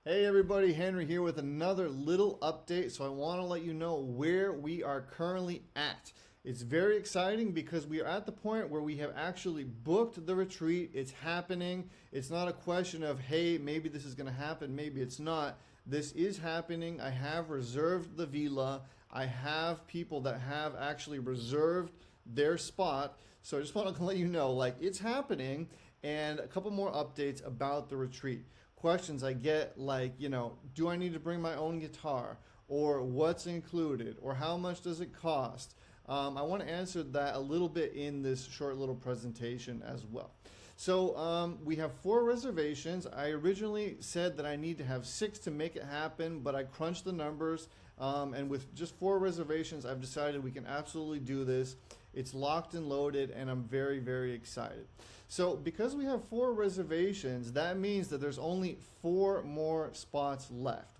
Hey everybody, Henry here with another little update. So I want to let you know where we are currently at. It's very exciting because we are at the point where we have actually booked the retreat. It's happening. It's not a question of, hey, maybe this is going to happen, maybe it's not. This is happening. I have reserved the villa. I have people that have actually reserved their spot. So I just want to let you know, like, it's happening, and a couple more updates about the retreat. Questions I get, like, do I need to bring my own guitar, or what's included, or how much does it cost? I want to answer that a little bit in this short little presentation as well. So we have 4 reservations. I originally said that I need to have 6 to make it happen, but I crunched the numbers, and with just 4 reservations, I've decided we can absolutely do this. It's locked and loaded, and I'm very, very excited. So because we have 4 reservations, that means that there's only 4 more spots left.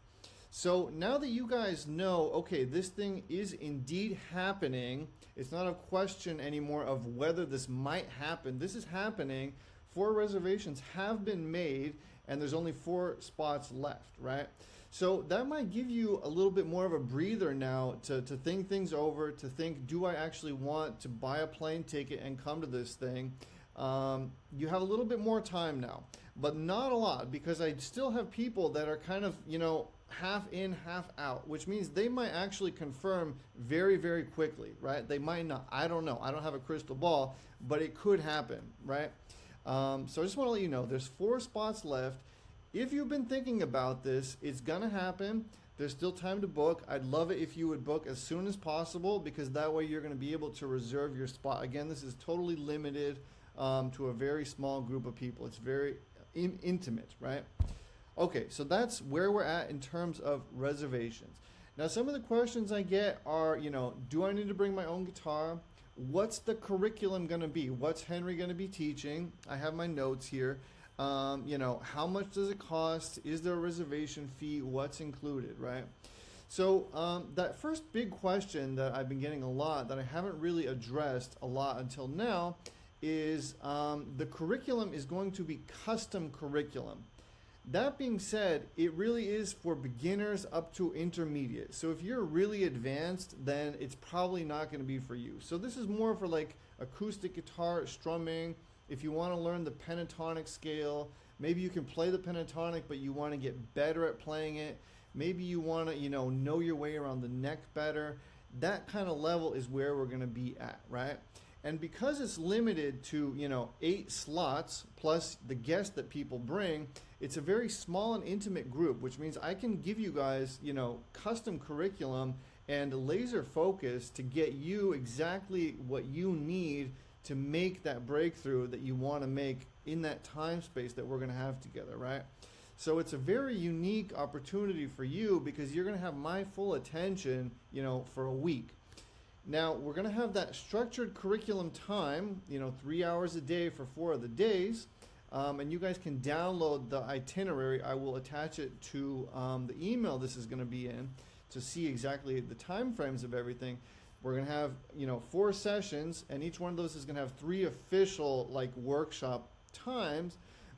So now that you guys know, okay, this thing is indeed happening, it's not a question anymore of whether this might happen. This is happening. 4 reservations have been made, and there's only 4 spots left, right? So that might give you a little bit more of a breather now to think things over, to think, do I actually want to buy a plane ticket and come to this thing? You have a little bit more time now, but not a lot, because I still have people that are kind of, half in, half out, which means they might actually confirm very, very quickly, right? They might not. I don't know. I don't have a crystal ball, but it could happen, right? So I just want to let you know there's 4 spots left. If you've been thinking about this, it's going to happen. There's still time to book. I'd love it if you would book as soon as possible, because that way you're going to be able to reserve your spot. Again, this is totally limited to a very small group of people. It's very intimate, right? Okay, so that's where we're at in terms of reservations. Now, some of the questions I get are, do I need to bring my own guitar? What's the curriculum going to be? What's Henry going to be teaching? I have my notes here. How much does it cost? Is there a reservation fee? What's included, right? So that first big question that I've been getting a lot that I haven't really addressed a lot until now is the curriculum is going to be custom curriculum. That being said, it really is for beginners up to intermediate. So if you're really advanced, then it's probably not going to be for you. So this is more for like acoustic guitar strumming. If you want to learn the pentatonic scale, maybe you can play the pentatonic, but you want to get better at playing it. Maybe you want to, know your way around the neck better. That kind of level is where we're going to be at, right? And because it's limited to, 8 slots plus the guests that people bring, it's a very small and intimate group, which means I can give you guys, custom curriculum and laser focus to get you exactly what you need to make that breakthrough that you want to make in that time space that we're going to have together, right? So it's a very unique opportunity for you because you're going to have my full attention, for a week. Now, we're going to have that structured curriculum time, 3 hours a day for 4 of the days. And you guys can download the itinerary. I will attach it to the email this is going to be in to see exactly the time frames of everything. We're going to have, 4 sessions, and each one of those is going to have 3 official, workshop times.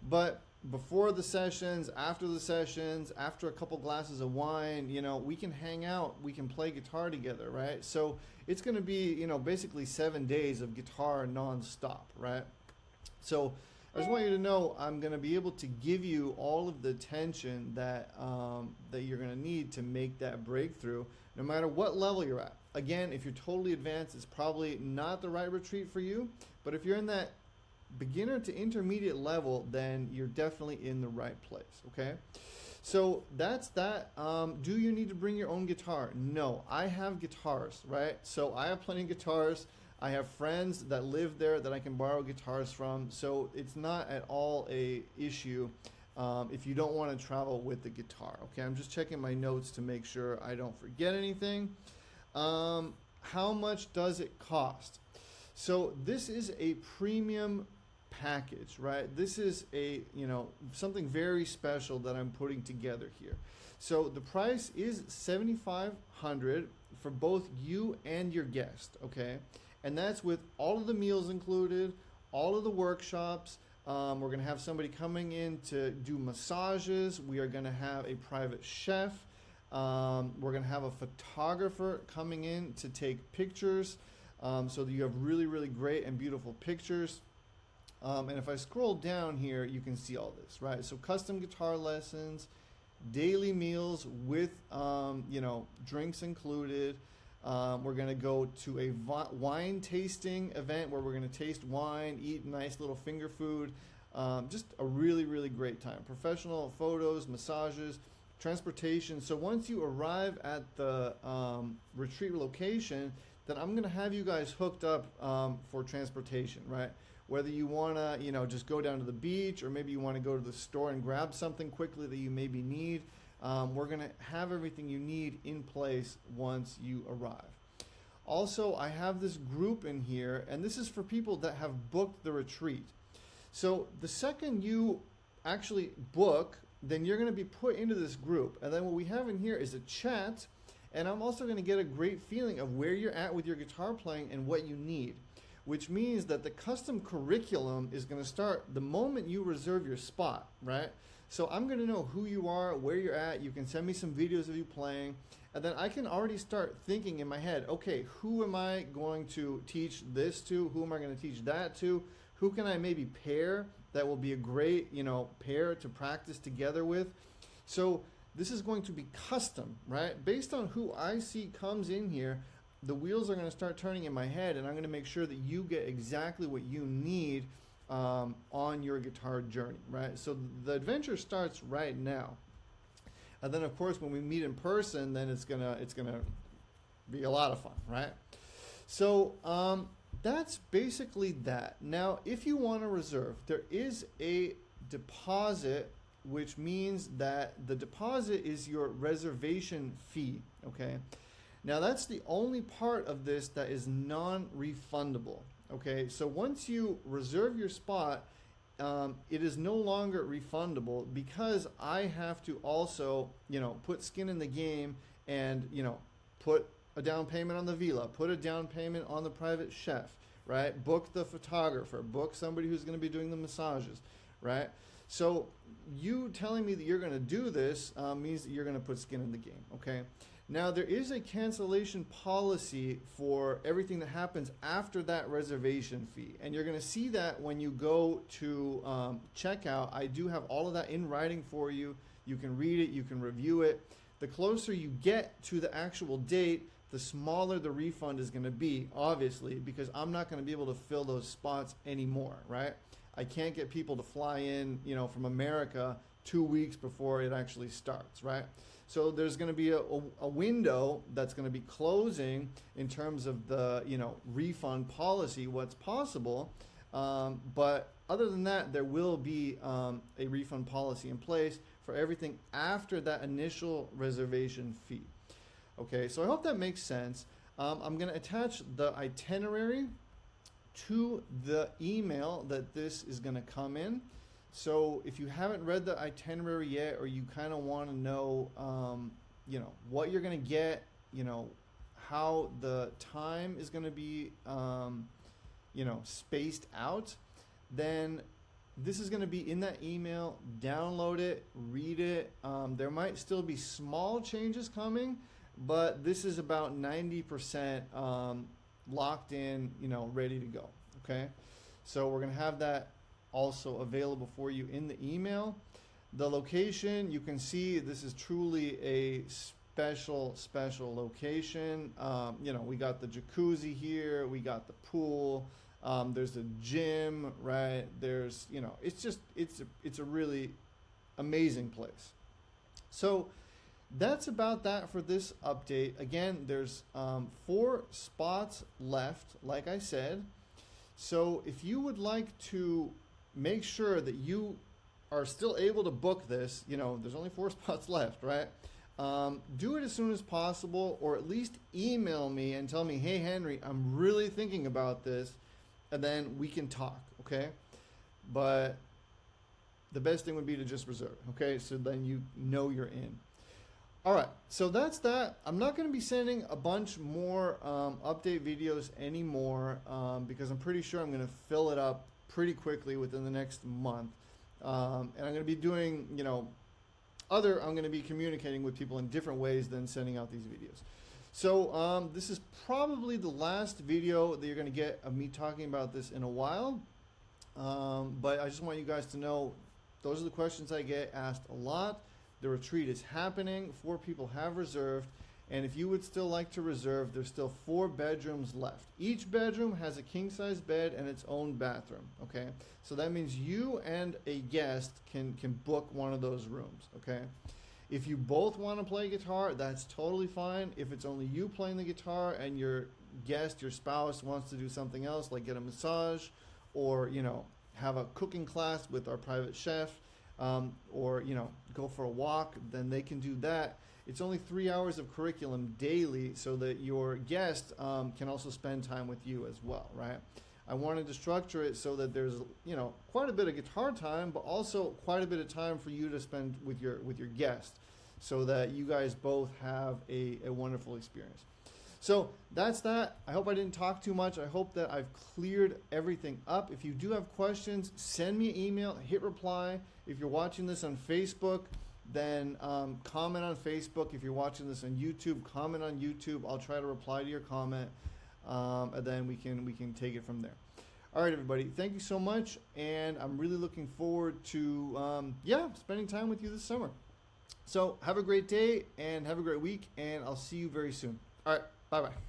But before the sessions, after a couple glasses of wine, we can hang out, we can play guitar together, right? So it's going to be, basically 7 days of guitar nonstop, right? So I just want you to know I'm going to be able to give you all of the attention that that you're going to need to make that breakthrough, no matter what level you're at. Again, if you're totally advanced, it's probably not the right retreat for you. But if you're in that beginner to intermediate level, then you're definitely in the right place, okay? So that's that. Do you need to bring your own guitar? No, I have guitars, right? So I have plenty of guitars. I have friends that live there that I can borrow guitars from. So it's not at all a issue if you don't want to travel with the guitar, okay? I'm just checking my notes to make sure I don't forget anything. How much does it cost? So this is a premium package, right? This is a, something very special that I'm putting together here. So the price is $7,500 for both you and your guest, okay? And that's with all of the meals included, all of the workshops, We're going to have somebody coming in to do massages. We are going to have a private chef. We're going to have a photographer coming in to take pictures, so that you have really, really great and beautiful pictures. And if I scroll down here, you can see all this, right? So custom guitar lessons, daily meals with, drinks included. We're going to go to a wine tasting event where we're going to taste wine, eat nice little finger food. Just a really, really great time. Professional photos, massages, transportation. So once you arrive at the retreat location, then I'm going to have you guys hooked up for transportation, right? Whether you want to, just go down to the beach, or maybe you want to go to the store and grab something quickly that you maybe need. We're going to have everything you need in place once you arrive. Also, I have this group in here, and this is for people that have booked the retreat. So the second you actually book, then you're going to be put into this group. And then what we have in here is a chat, and I'm also going to get a great feeling of where you're at with your guitar playing and what you need, which means that the custom curriculum is going to start the moment you reserve your spot, right? So I'm going to know who you are, where you're at. You can send me some videos of you playing, and then I can already start thinking in my head, okay, who am I going to teach this to? Who am I going to teach that to? Who can I maybe pair that will be a great, pair to practice together with? So this is going to be custom, right? Based on who I see comes in here, the wheels are going to start turning in my head, and I'm going to make sure that you get exactly what you need on your guitar journey, right? So the adventure starts right now, and then of course when we meet in person, then it's gonna be a lot of fun, right? So that's basically that. Now, if you want to reserve, there is a deposit, which means that the deposit is your reservation fee, okay? Now, that's the only part of this that is non-refundable, okay? So once you reserve your spot, it is no longer refundable, because I have to also, put skin in the game and, put a down payment on the villa, put a down payment on the private chef, right? Book the photographer, book somebody who's going to be doing the massages, right? So you telling me that you're going to do this means that you're going to put skin in the game, okay? Now, there is a cancellation policy for everything that happens after that reservation fee, and you're going to see that when you go to checkout. I do have all of that in writing for you. You can read it, you can review it. The closer you get to the actual date, the smaller the refund is going to be, obviously, because I'm not going to be able to fill those spots anymore, right? I can't get people to fly in, from America 2 weeks before it actually starts, right? So there's going to be a window that's going to be closing in terms of the, refund policy, what's possible. But other than that, there will be a refund policy in place for everything after that initial reservation fee. Okay, so I hope that makes sense. I'm going to attach the itinerary to the email that this is going to come in. So if you haven't read the itinerary yet, or you kind of want to know, what you're going to get, how the time is going to be, spaced out, then this is going to be in that email. Download it, read it. There might still be small changes coming, but this is about 90% locked in, ready to go. Okay, so we're going to have that also available for you in the email. The location, you can see this is truly a special location. We got the jacuzzi here, we got the pool, there's a gym, right? There's, it's a really amazing place. So that's about that for this update. Again, there's 4 spots left, like I said. So if you would like to make sure that you are still able to book this, there's only 4 spots left, right? Do it as soon as possible, or at least email me and tell me, hey, Henry, I'm really thinking about this, and then we can talk, okay? But the best thing would be to just reserve, okay? So then you're in. All right, so that's that. I'm not going to be sending a bunch more update videos anymore because I'm pretty sure I'm going to fill it up pretty quickly within the next month. And I'm going to be doing, I'm going to be communicating with people in different ways than sending out these videos. So this is probably the last video that you're going to get of me talking about this in a while. But I just want you guys to know those are the questions I get asked a lot. The retreat is happening. 4 people have reserved. And if you would still like to reserve, there's still 4 bedrooms left. Each bedroom has a king-size bed and its own bathroom, okay? So that means you and a guest can book one of those rooms, okay? If you both want to play guitar, that's totally fine. If it's only you playing the guitar and your guest, your spouse, wants to do something else, like get a massage or, have a cooking class with our private chef, or, go for a walk, then they can do that. It's only 3 hours of curriculum daily so that your guest can also spend time with you as well, right? I wanted to structure it so that there's, quite a bit of guitar time, but also quite a bit of time for you to spend with your guest so that you guys both have a wonderful experience. So that's that. I hope I didn't talk too much. I hope that I've cleared everything up. If you do have questions, send me an email, hit reply. If you're watching this on Facebook, then comment on Facebook. If you're watching this on YouTube, comment on YouTube. I'll try to reply to your comment, and then we can take it from there. All right, everybody. Thank you so much, and I'm really looking forward to spending time with you this summer. So have a great day and have a great week, and I'll see you very soon. All right, bye-bye.